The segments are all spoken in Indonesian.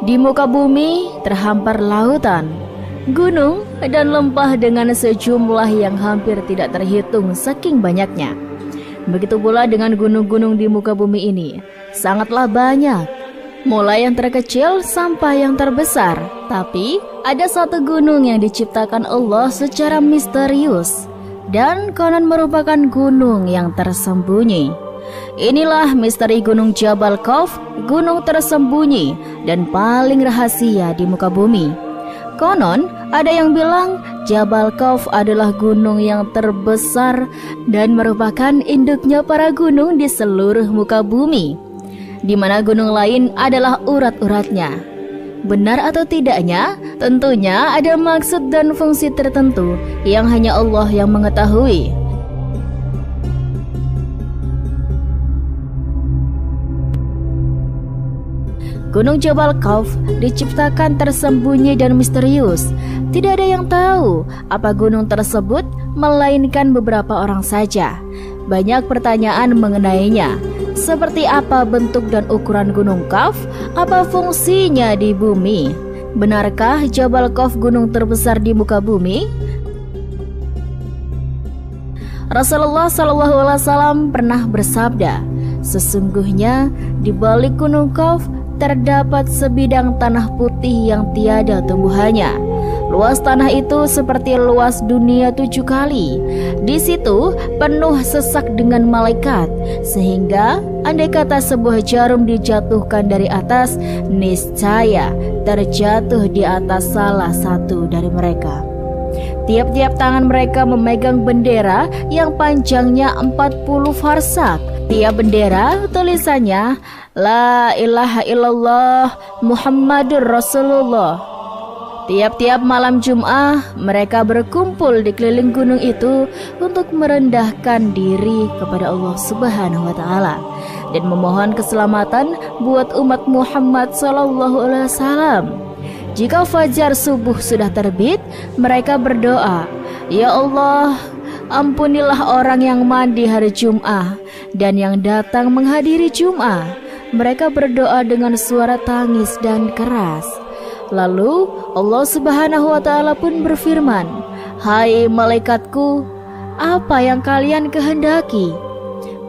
Di muka bumi terhampar lautan, gunung, dan lembah dengan sejumlah yang hampir tidak terhitung saking banyaknya. Begitu pula dengan gunung-gunung di muka bumi ini, sangatlah banyak. Mulai yang terkecil sampai yang terbesar. Tapi ada satu gunung yang diciptakan Allah secara misterius dan konon merupakan gunung yang tersembunyi. Inilah misteri Gunung Jabal Khawf, gunung tersembunyi dan paling rahasia di muka bumi. Konon ada yang bilang Jabal Khawf adalah gunung yang terbesar dan merupakan induknya para gunung di seluruh muka bumi, di mana gunung lain adalah urat-uratnya. Benar atau tidaknya, tentunya ada maksud dan fungsi tertentu yang hanya Allah yang mengetahui. Gunung Jabal Khawf diciptakan tersembunyi dan misterius. Tidak ada yang tahu apa gunung tersebut, melainkan beberapa orang saja. Banyak pertanyaan mengenainya. Seperti apa bentuk dan ukuran Gunung Khawf? Apa fungsinya di bumi? Benarkah Jabal Khawf gunung terbesar di muka bumi? Rasulullah SAW pernah bersabda, sesungguhnya di balik Gunung Khawf terdapat sebidang tanah putih yang tiada tumbuhannya. Luas tanah itu seperti luas dunia 7 kali. Di situ penuh sesak dengan malaikat, sehingga andai kata sebuah jarum dijatuhkan dari atas, niscaya terjatuh di atas salah satu dari mereka. Tiap-tiap tangan mereka memegang bendera yang panjangnya 40 farsak. Tiap bendera tulisannya La ilaha illallah Muhammadur Rasulullah. Tiap-tiap malam Jum'ah mereka berkumpul di keliling gunung itu untuk merendahkan diri kepada Allah Subhanahu wa Ta'ala dan memohon keselamatan buat umat Muhammad SAW. Jika fajar subuh sudah terbit, mereka berdoa, Ya Allah, ampunilah orang yang mandi hari Jum'ah dan yang datang menghadiri Jum'ah. Mereka berdoa dengan suara tangis dan keras. Lalu Allah Subhanahu wa Ta'ala pun berfirman, Hai malaikatku, apa yang kalian kehendaki?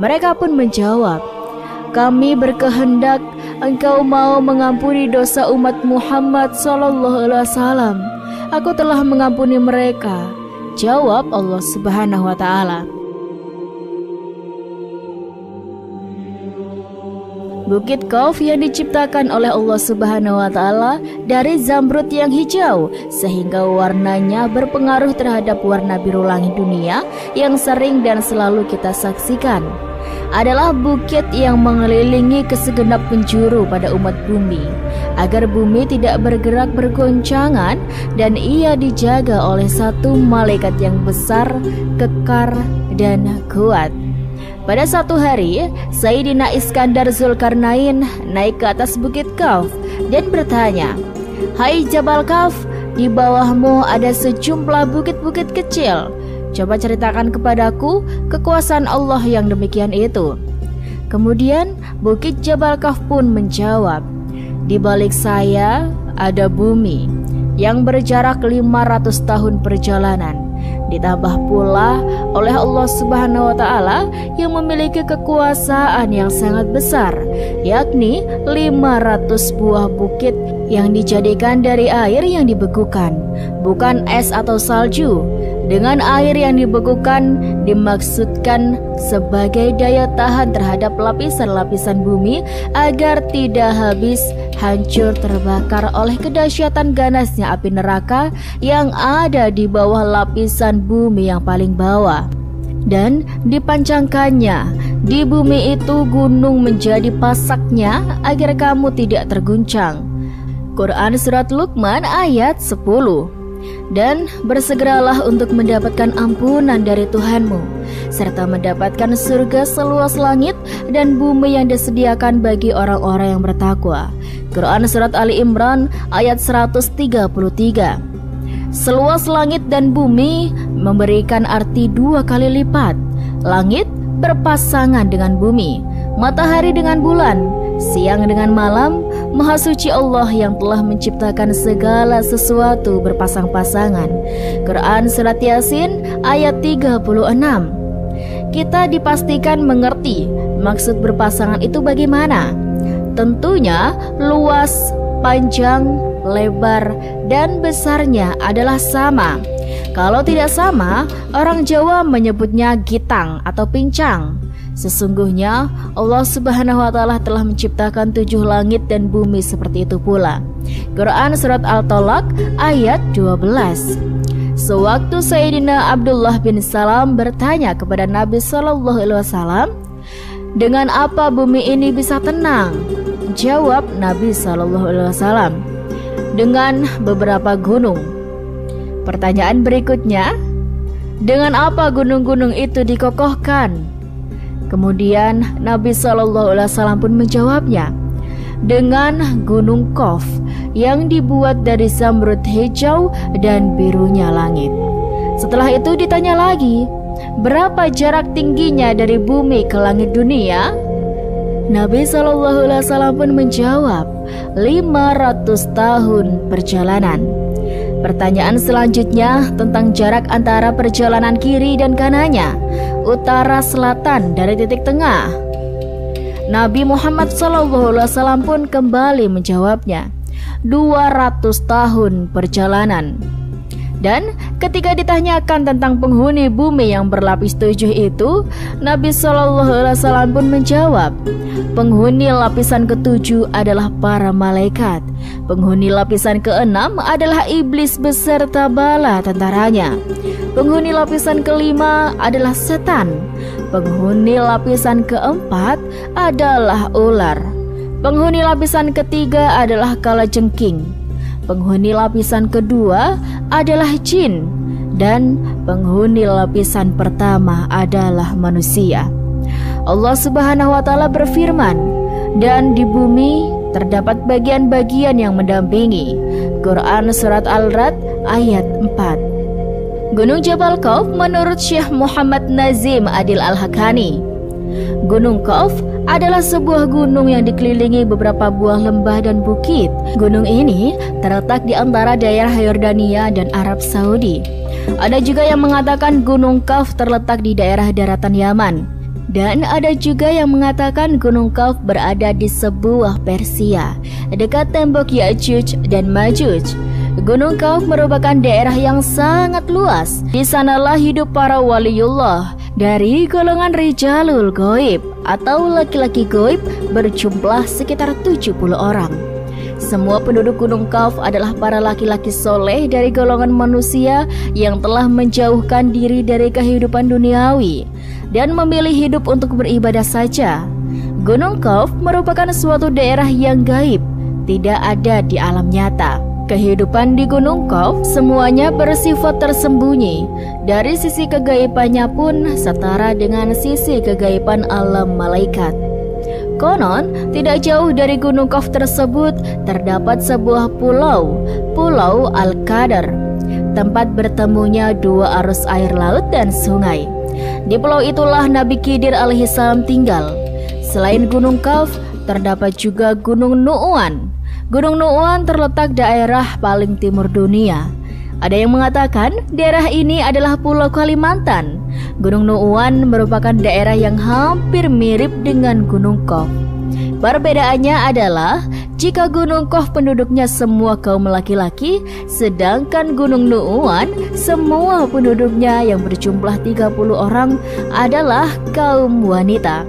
Mereka pun menjawab, Kami berkehendak Engkau mau mengampuni dosa umat Muhammad SAW. Aku telah mengampuni mereka. Jawab Allah Subhanahu wa Ta'ala. Bukit Khawf yang diciptakan oleh Allah Subhanahu wa Ta'ala dari zamrud yang hijau, sehingga warnanya berpengaruh terhadap warna biru langit dunia yang sering dan selalu kita saksikan. Adalah bukit yang mengelilingi kesegenap penjuru pada umat bumi, agar bumi tidak bergerak bergoncangan, dan ia dijaga oleh satu malaikat yang besar, kekar, dan kuat. Pada satu hari, Sayyidina Iskandar Zulkarnain naik ke atas Bukit Khawf dan bertanya, Hai Jabal Khawf, di bawahmu ada sejumlah bukit-bukit kecil. Coba ceritakan kepadaku kekuasaan Allah yang demikian itu. Kemudian Bukit Jabal Khawf pun menjawab, Di balik saya ada bumi yang berjarak 500 tahun perjalanan. Ditambah pula oleh Allah Subhanahu wa Ta'ala yang memiliki kekuasaan yang sangat besar, yakni 500 buah bukit yang dijadikan dari air yang dibekukan, bukan es atau salju. Dengan air yang dibekukan dimaksudkan sebagai daya tahan terhadap lapisan-lapisan bumi agar tidak habis hancur terbakar oleh kedahsyatan ganasnya api neraka yang ada di bawah lapisan bumi yang paling bawah. Dan dipancangkannya di bumi itu gunung menjadi pasaknya agar kamu tidak terguncang. Quran Surat Luqman ayat 10. Dan bersegeralah untuk mendapatkan ampunan dari Tuhanmu, serta mendapatkan surga seluas langit dan bumi yang disediakan bagi orang-orang yang bertakwa. Quran Surat Ali Imran ayat 133. Seluas langit dan bumi memberikan arti 2 kali lipat. Langit berpasangan dengan bumi, matahari dengan bulan, siang dengan malam, Maha suci Allah yang telah menciptakan segala sesuatu berpasang-pasangan. Quran Surat Yasin ayat 36. Kita dipastikan mengerti maksud berpasangan itu bagaimana. Tentunya luas, panjang, lebar, dan besarnya adalah sama. Kalau tidak sama, orang Jawa menyebutnya gitang atau pincang. Sesungguhnya Allah Subhanahu wa Ta'ala telah menciptakan 7 langit dan bumi seperti itu pula. Quran Surat Al-Talaq ayat 12. Sewaktu Sayyidina Abdullah bin Salam bertanya kepada Nabi SAW, dengan apa bumi ini bisa tenang? Jawab Nabi SAW, dengan beberapa gunung. Pertanyaan berikutnya, dengan apa gunung-gunung itu dikokohkan? Kemudian Nabi SAW pun menjawabnya, dengan gunung Qaf yang dibuat dari zamrud hijau dan birunya langit. Setelah itu ditanya lagi, berapa jarak tingginya dari bumi ke langit dunia? Nabi SAW pun menjawab, 500 tahun perjalanan. Pertanyaan selanjutnya tentang jarak antara perjalanan kiri dan kanannya, utara selatan dari titik tengah. Nabi Muhammad SAW pun kembali menjawabnya, 200 tahun perjalanan. Dan ketika ditanyakan tentang penghuni bumi yang berlapis 7 itu, Nabi SAW pun menjawab, penghuni lapisan ke-7 adalah para malaikat. Penghuni lapisan ke-6 adalah iblis beserta bala tentaranya. Penghuni lapisan ke-5 adalah setan. Penghuni lapisan ke-4 adalah ular. Penghuni lapisan ke-3 adalah kalajengking. Penghuni lapisan kedua adalah jin, dan penghuni lapisan pertama adalah manusia. Allah Subhanahu wa Ta'ala berfirman, dan di bumi terdapat bagian-bagian yang mendampingi. Quran Surat Al-Ra'd ayat 4. Gunung Jabal Qaf menurut Syekh Muhammad Nazim Adil Al-Hakani, Gunung Qaf adalah sebuah gunung yang dikelilingi beberapa buah lembah dan bukit. Gunung ini terletak di antara daerah Yordania dan Arab Saudi. Ada juga yang mengatakan Gunung Qaf terletak di daerah daratan Yaman. Dan ada juga yang mengatakan Gunung Qaf berada di sebuah Persia, dekat tembok Ya'juj dan Ma'juj. Gunung Qaf merupakan daerah yang sangat luas. Di sanalah hidup para waliullah dari golongan Rijalul Ghaib atau laki-laki goib berjumlah sekitar 70 orang. Semua penduduk Gunung Qaf adalah para laki-laki soleh dari golongan manusia yang telah menjauhkan diri dari kehidupan duniawi dan memilih hidup untuk beribadah saja. Gunung Qaf merupakan suatu daerah yang gaib, tidak ada di alam nyata. Kehidupan di Gunung Qaf semuanya bersifat tersembunyi. Dari sisi kegaibannya pun setara dengan sisi kegaiban alam malaikat. Konon, tidak jauh dari Gunung Qaf tersebut terdapat sebuah pulau, Pulau Al-Qadar, tempat bertemunya dua arus air laut dan sungai. Di pulau itulah Nabi Khidir alaihissalam tinggal. Selain Gunung Qaf, terdapat juga Gunung Nu'wan. Gunung Nu'wan terletak daerah paling timur dunia. Ada yang mengatakan daerah ini adalah Pulau Kalimantan. Gunung Nu'wan merupakan daerah yang hampir mirip dengan Gunung Qaf. Perbedaannya adalah jika Gunung Qaf penduduknya semua kaum laki-laki, sedangkan Gunung Nu'wan semua penduduknya yang berjumlah 30 orang adalah kaum wanita.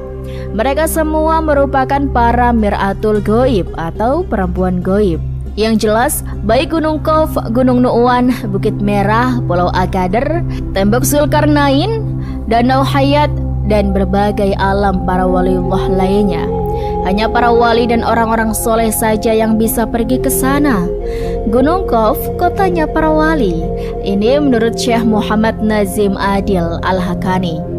Mereka semua merupakan para mir'atul goib atau perempuan goib. Yang jelas, baik Gunung Qaf, Gunung Nu'wan, Bukit Merah, Pulau Al-Qadar, Tembok Zulkarnain, Danau Hayat, dan berbagai alam para waliullah lainnya. Hanya para wali dan orang-orang soleh saja yang bisa pergi ke sana. Gunung Qaf, kotanya para wali. Ini menurut Syekh Muhammad Nazim Adil Al-Hakani.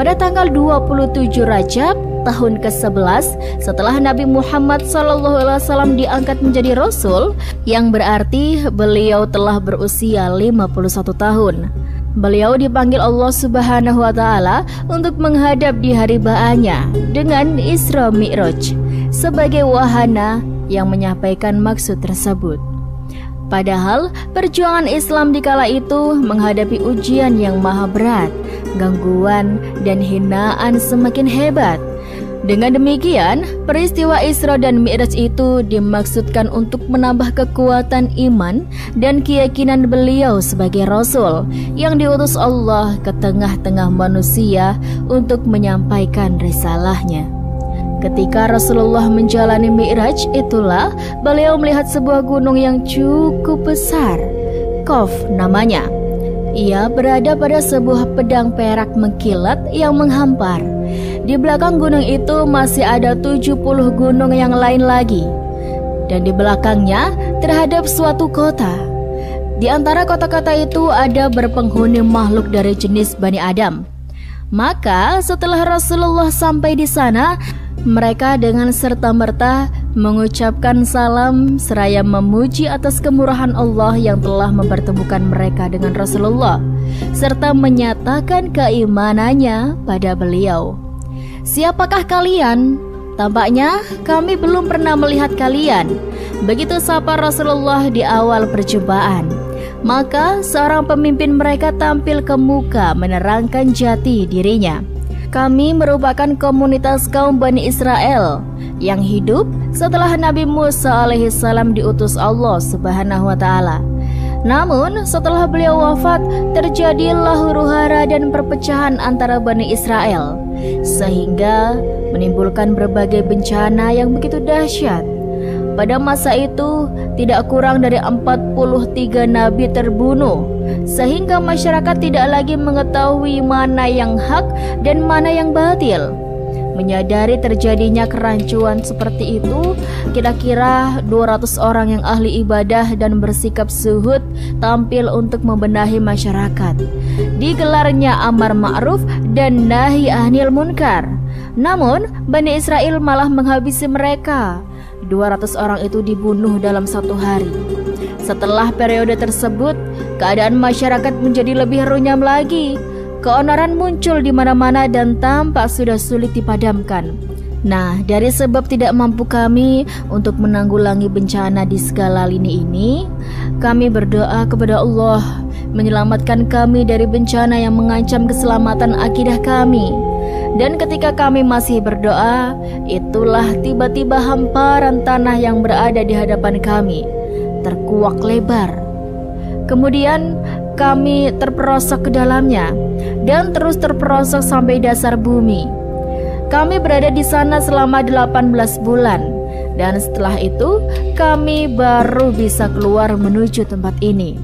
Pada tanggal 27 Rajab tahun ke-11 setelah Nabi Muhammad SAW diangkat menjadi Rasul, yang berarti beliau telah berusia 51 tahun. Beliau dipanggil Allah Subhanahu wa Ta'ala untuk menghadap di hari ba'anya dengan Isra Mi'raj sebagai wahana yang menyampaikan maksud tersebut. Padahal perjuangan Islam di kala itu menghadapi ujian yang maha berat, gangguan dan hinaan semakin hebat. Dengan demikian, peristiwa Isra dan Mi'raj itu dimaksudkan untuk menambah kekuatan iman dan keyakinan beliau sebagai Rasul yang diutus Allah ke tengah-tengah manusia untuk menyampaikan risalahnya. Ketika Rasulullah menjalani Mi'raj, itulah beliau melihat sebuah gunung yang cukup besar, Qaf namanya. Ia berada pada sebuah pedang perak mengkilat yang menghampar. Di belakang gunung itu masih ada 70 gunung yang lain lagi. Dan di belakangnya terhadap suatu kota. Di antara kota-kota itu ada berpenghuni makhluk dari jenis Bani Adam. Maka setelah Rasulullah sampai di sana, mereka dengan serta-merta mengucapkan salam seraya memuji atas kemurahan Allah yang telah mempertemukan mereka dengan Rasulullah, serta menyatakan keimanannya pada beliau. "Siapakah kalian? Tampaknya kami belum pernah melihat kalian." Begitu sapa Rasulullah di awal perjumpaan. Maka seorang pemimpin mereka tampil ke muka menerangkan jati dirinya. "Kami merupakan komunitas kaum Bani Israel yang hidup setelah Nabi Musa alaihissalam diutus Allah Subhanahu wa Ta'ala. Namun setelah beliau wafat, terjadilah huru-hara dan perpecahan antara Bani Israel, sehingga menimbulkan berbagai bencana yang begitu dahsyat. Pada masa itu tidak kurang dari 43 nabi terbunuh, sehingga masyarakat tidak lagi mengetahui mana yang hak dan mana yang batil. Menyadari terjadinya kerancuan seperti itu, kira-kira 200 orang yang ahli ibadah dan bersikap zuhud tampil untuk membenahi masyarakat. Digelarnya amar ma'ruf dan nahi anil munkar. Namun Bani Israel malah menghabisi mereka. 200 orang itu dibunuh dalam satu hari. Setelah periode tersebut, keadaan masyarakat menjadi lebih runyam lagi. Keonaran muncul di mana-mana dan tampak sudah sulit dipadamkan. Nah, dari sebab tidak mampu kami untuk menanggulangi bencana di segala lini ini, kami berdoa kepada Allah menyelamatkan kami dari bencana yang mengancam keselamatan akidah kami. Dan ketika kami masih berdoa, itulah tiba-tiba hamparan tanah yang berada di hadapan kami terkuak lebar. Kemudian kami terperosok ke dalamnya dan terus terperosok sampai dasar bumi. Kami berada di sana selama 18 bulan, dan setelah itu kami baru bisa keluar menuju tempat ini.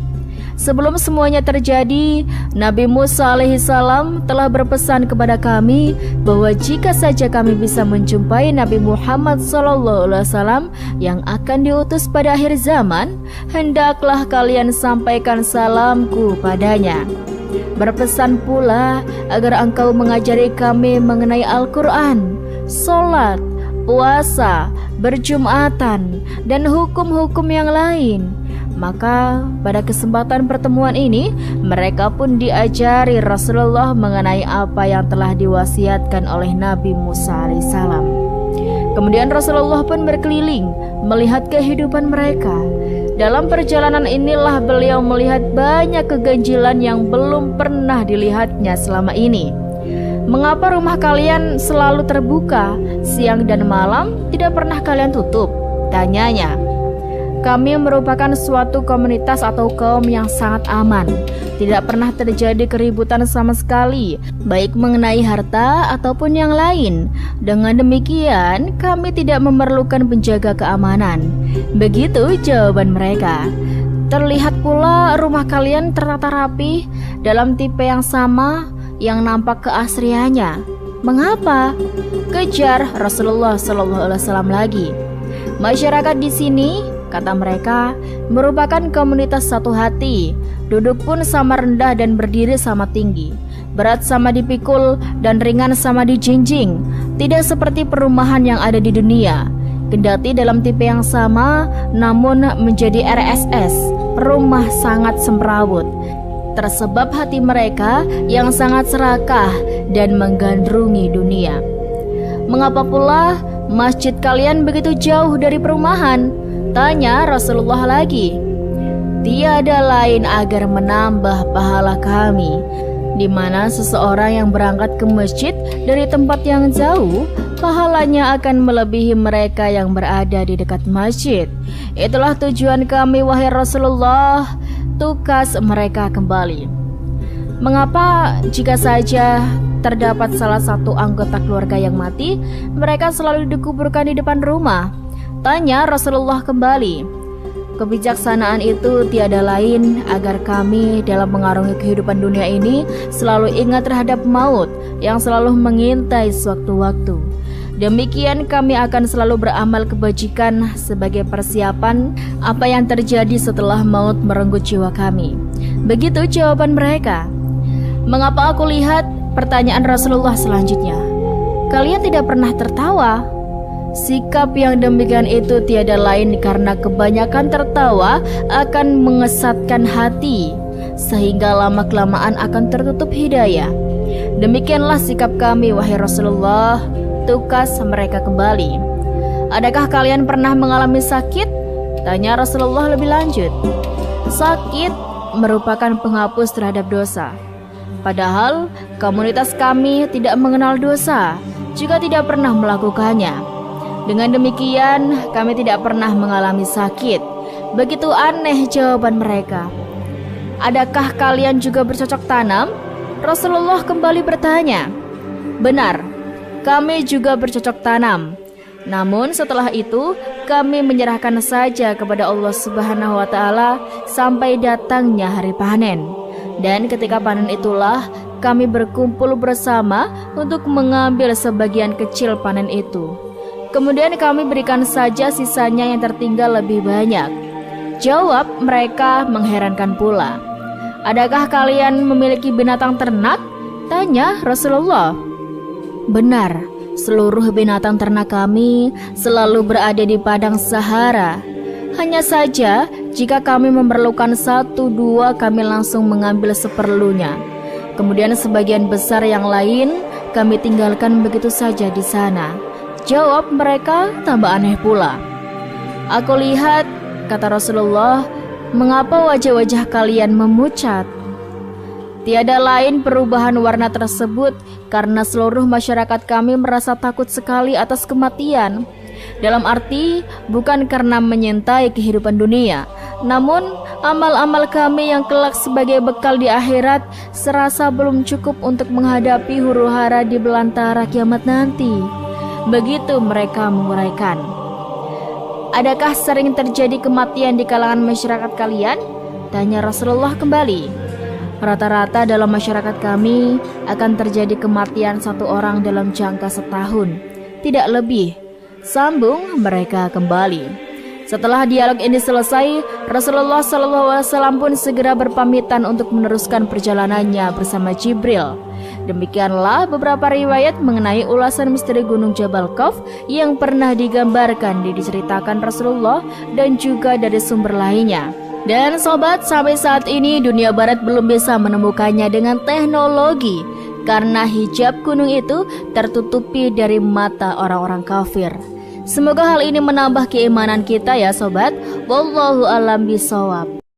Sebelum semuanya terjadi, Nabi Musa alaihissalam telah berpesan kepada kami bahwa jika saja kami bisa menjumpai Nabi Muhammad SAW yang akan diutus pada akhir zaman, hendaklah kalian sampaikan salamku padanya. Berpesan pula agar engkau mengajari kami mengenai Al-Quran, sholat, puasa, berjumatan, dan hukum-hukum yang lain. Maka pada kesempatan pertemuan ini, mereka pun diajari Rasulullah mengenai apa yang telah diwasiatkan oleh Nabi Musa alaihissalam. Kemudian Rasulullah pun berkeliling melihat kehidupan mereka. Dalam perjalanan inilah beliau melihat banyak keganjilan yang belum pernah dilihatnya selama ini. "Mengapa rumah kalian selalu terbuka, siang dan malam tidak pernah kalian tutup?" tanyanya. "Kami merupakan suatu komunitas atau kaum yang sangat aman. Tidak pernah terjadi keributan sama sekali, baik mengenai harta ataupun yang lain. Dengan demikian, kami tidak memerlukan penjaga keamanan." Begitu jawaban mereka. "Terlihat pula rumah kalian tertata rapi dalam tipe yang sama yang nampak keasriannya. Mengapa?" kejar Rasulullah SAW lagi. "Masyarakat di sini," kata mereka, "merupakan komunitas satu hati. Duduk pun sama rendah dan berdiri sama tinggi. Berat sama dipikul dan ringan sama dijinjing. Tidak seperti perumahan yang ada di dunia. Kendati dalam tipe yang sama, namun menjadi RSS, rumah sangat semrawut. tersebab hati mereka yang sangat serakah dan menggandrungi dunia. Mengapa pula masjid kalian begitu jauh dari perumahan? Tanya Rasulullah lagi. Tiada lain agar menambah pahala kami, di mana seseorang yang berangkat ke masjid dari tempat yang jauh, pahalanya akan melebihi mereka yang berada di dekat masjid. Itulah tujuan kami wahai Rasulullah, tukas mereka kembali. Mengapa jika saja terdapat salah satu anggota keluarga yang mati, mereka selalu dikuburkan di depan rumah? Tanya Rasulullah kembali. Kebijaksanaan itu tiada lain agar kami dalam mengarungi kehidupan dunia ini selalu ingat terhadap maut yang selalu mengintai sewaktu-waktu. Demikian kami akan selalu beramal kebajikan sebagai persiapan apa yang terjadi setelah maut merenggut jiwa kami. Begitu jawaban mereka. Mengapa aku lihat pertanyaan Rasulullah selanjutnya? Kalian tidak pernah tertawa? Sikap yang demikian itu tiada lain karena kebanyakan tertawa akan mengesatkan hati, sehingga lama-kelamaan akan tertutup hidayah. Demikianlah sikap kami wahai Rasulullah, tukas mereka kembali. Adakah kalian pernah mengalami sakit? Tanya Rasulullah lebih lanjut. Sakit merupakan penghapus terhadap dosa. Padahal komunitas kami tidak mengenal dosa, juga tidak pernah melakukannya. Dengan demikian, kami tidak pernah mengalami sakit. Begitu aneh jawaban mereka. Adakah kalian juga bercocok tanam? Rasulullah kembali bertanya. Benar, kami juga bercocok tanam. Namun setelah itu, kami menyerahkan saja kepada Allah Subhanahu wa Ta'ala sampai datangnya hari panen. Dan ketika panen itulah, kami berkumpul bersama untuk mengambil sebagian kecil panen itu. Kemudian kami berikan saja sisanya yang tertinggal lebih banyak. Jawab mereka mengherankan pula. Adakah kalian memiliki binatang ternak? Tanya Rasulullah. Benar, seluruh binatang ternak kami selalu berada di padang Sahara. Hanya saja jika kami memerlukan 1-2 kami langsung mengambil seperlunya. Kemudian sebagian besar yang lain kami tinggalkan begitu saja di sana. Jawab mereka tambah aneh pula. Aku lihat, kata Rasulullah, mengapa wajah-wajah kalian memucat? Tiada lain perubahan warna tersebut karena seluruh masyarakat kami merasa takut sekali atas kematian. Dalam arti bukan karena menyintai kehidupan dunia, namun amal-amal kami yang kelak sebagai bekal di akhirat serasa belum cukup untuk menghadapi huru-hara di belantara kiamat nanti. Begitu mereka menguraikan. Adakah sering terjadi kematian di kalangan masyarakat kalian? Tanya Rasulullah kembali. Rata-rata dalam masyarakat kami akan terjadi kematian 1 orang dalam jangka setahun, tidak lebih. Sambung mereka kembali. Setelah dialog ini selesai, Rasulullah SAW pun segera berpamitan untuk meneruskan perjalanannya bersama Jibril. Demikianlah beberapa riwayat mengenai ulasan misteri Gunung Jabal Khawf yang pernah digambarkan diceritakan Rasulullah dan juga dari sumber lainnya. Dan sobat, sampai saat ini dunia barat belum bisa menemukannya dengan teknologi karena hijab gunung itu tertutupi dari mata orang-orang kafir. Semoga hal ini menambah keimanan kita ya sobat. Wallahu a'lam bishawab.